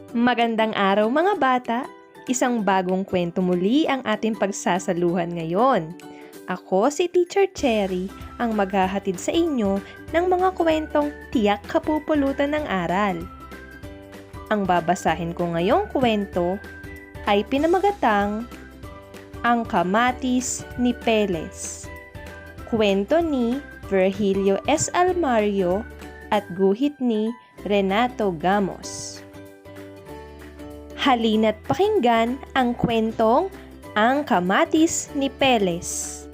Magandang araw mga bata! Isang bagong kwento muli ang ating pagsasaluhan ngayon. Ako si Teacher Cherry, ang maghahatid sa inyo ng mga kwentong tiyak kapupulutan ng aral. Ang babasahin ko ngayong kwento ay pinamagatang Ang Kamatis ni Peles. Kwento ni Virgilio S. Almario at guhit ni Renato Gamos. Halina't pakinggan ang kwentong Ang Kamatis ni Peles.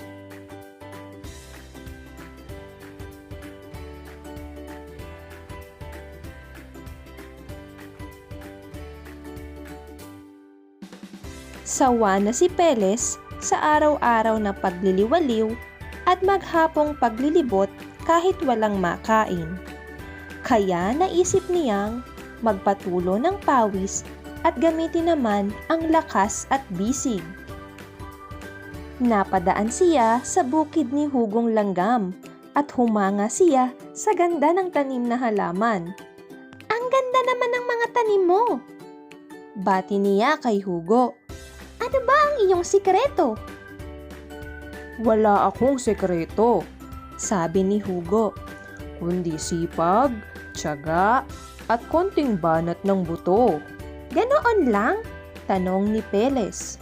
Sawa na si Peles sa araw-araw na pagliliwaliw at maghapong paglilibot kahit walang makain. Kaya naisip niyang magpatulo ng pawis at gamitin naman ang lakas at bisig. Napadaan siya sa bukid ni Hugong Langgam at humanga siya sa ganda ng tanim na halaman. "Ang ganda naman ng mga tanim mo!" bati niya kay Hugo. "Ano ba ang iyong sikreto?" "Wala akong sekreto," sabi ni Hugo, "kundi sipag, tiyaga, at konting banat ng buto." "Ganoon lang?" tanong ni Peles.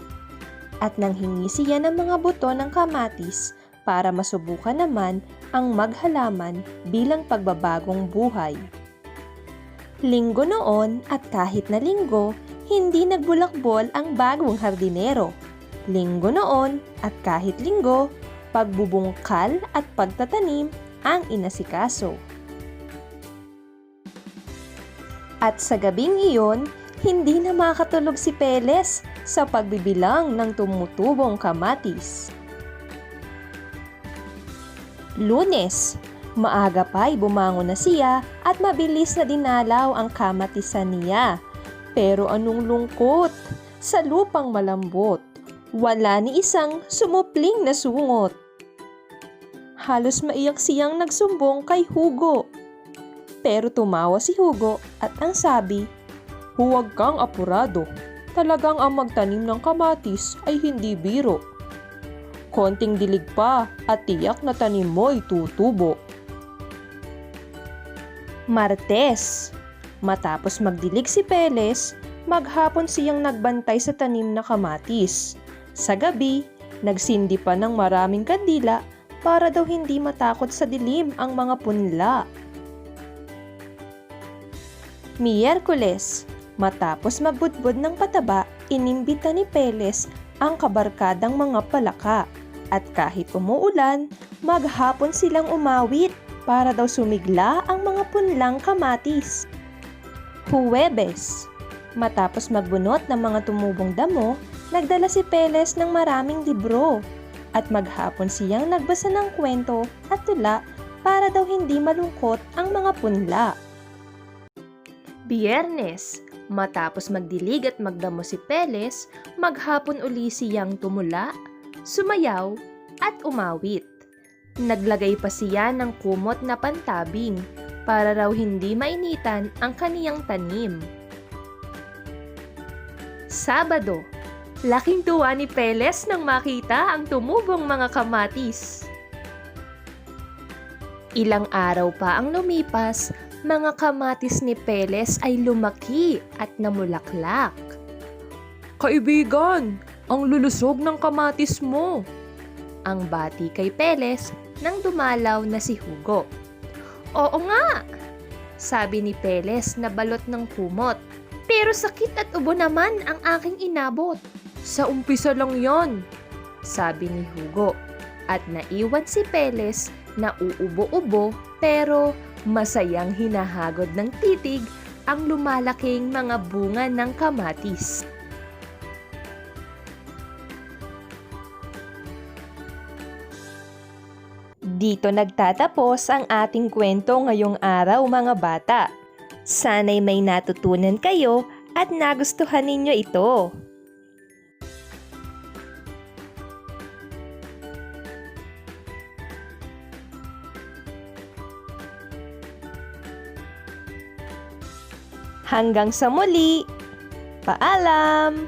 At nanghingi siya ng mga buto ng kamatis para masubukan naman ang maghalaman bilang pagbabagong buhay. Linggo noon at kahit na linggo, hindi nagbulakbol ang bagong hardinero. Linggo noon at kahit linggo, pagbubungkal at pagtatanim ang inasikaso. At sa gabing iyon, hindi na makatulog si Peles sa pagbibilang ng tumutubong kamatis. Lunes, maaga pa'y bumangon na siya at mabilis na dinalaw ang kamatisan niya. Pero anong lungkot! Sa lupang malambot, wala ni isang sumupling na sungot. Halos maiyak siyang nagsumbong kay Hugo. Pero tumawa si Hugo at ang sabi, "Huwag kang apurado. Talagang ang magtanim ng kamatis ay hindi biro. Konting dilig pa at tiyak na tanim mo'y tutubo." Martes, matapos magdilig si Peles, maghapon siyang nagbantay sa tanim na kamatis. Sa gabi, nagsindi pa ng maraming kandila para daw hindi matakot sa dilim ang mga punla. Miyerkules, matapos magbudbud ng pataba, inimbita ni Peles ang kabarkadang mga palaka. At kahit umuulan, maghapon silang umawit para daw sumigla ang mga punlang kamatis. Huwebes, matapos magbunot ng mga tumubong damo, nagdala si Peles ng maraming libro. At maghapon siyang nagbasa ng kwento at tula para daw hindi malungkot ang mga punla. Biyernes, matapos magdilig at magdamo si Peles, maghapon uli siyang tumula, sumayaw, at umawit. Naglagay pa siya ng kumot na pantabing para raw hindi mainitan ang kaniyang tanim. Sabado, laking tuwa ni Peles nang makita ang tumubong mga kamatis. Ilang araw pa ang lumipas, mga kamatis ni Peles ay lumaki at namulaklak. "Kaibigan, ang lulusog ng kamatis mo," ang bati kay Peles nang dumalaw na si Hugo. "Oo nga," sabi ni Peles na balot ng kumot. "Pero sakit at ubo naman ang aking inabot." "Sa umpisa lang yan," sabi ni Hugo. At naiwan si Peles na uubo-ubo pero masayang hinahagod ng titig ang lumalaking mga bunga ng kamatis. Dito nagtatapos ang ating kwento ngayong araw mga bata. Sana'y may natutunan kayo at nagustuhan ninyo ito. Hanggang sa muli! Paalam!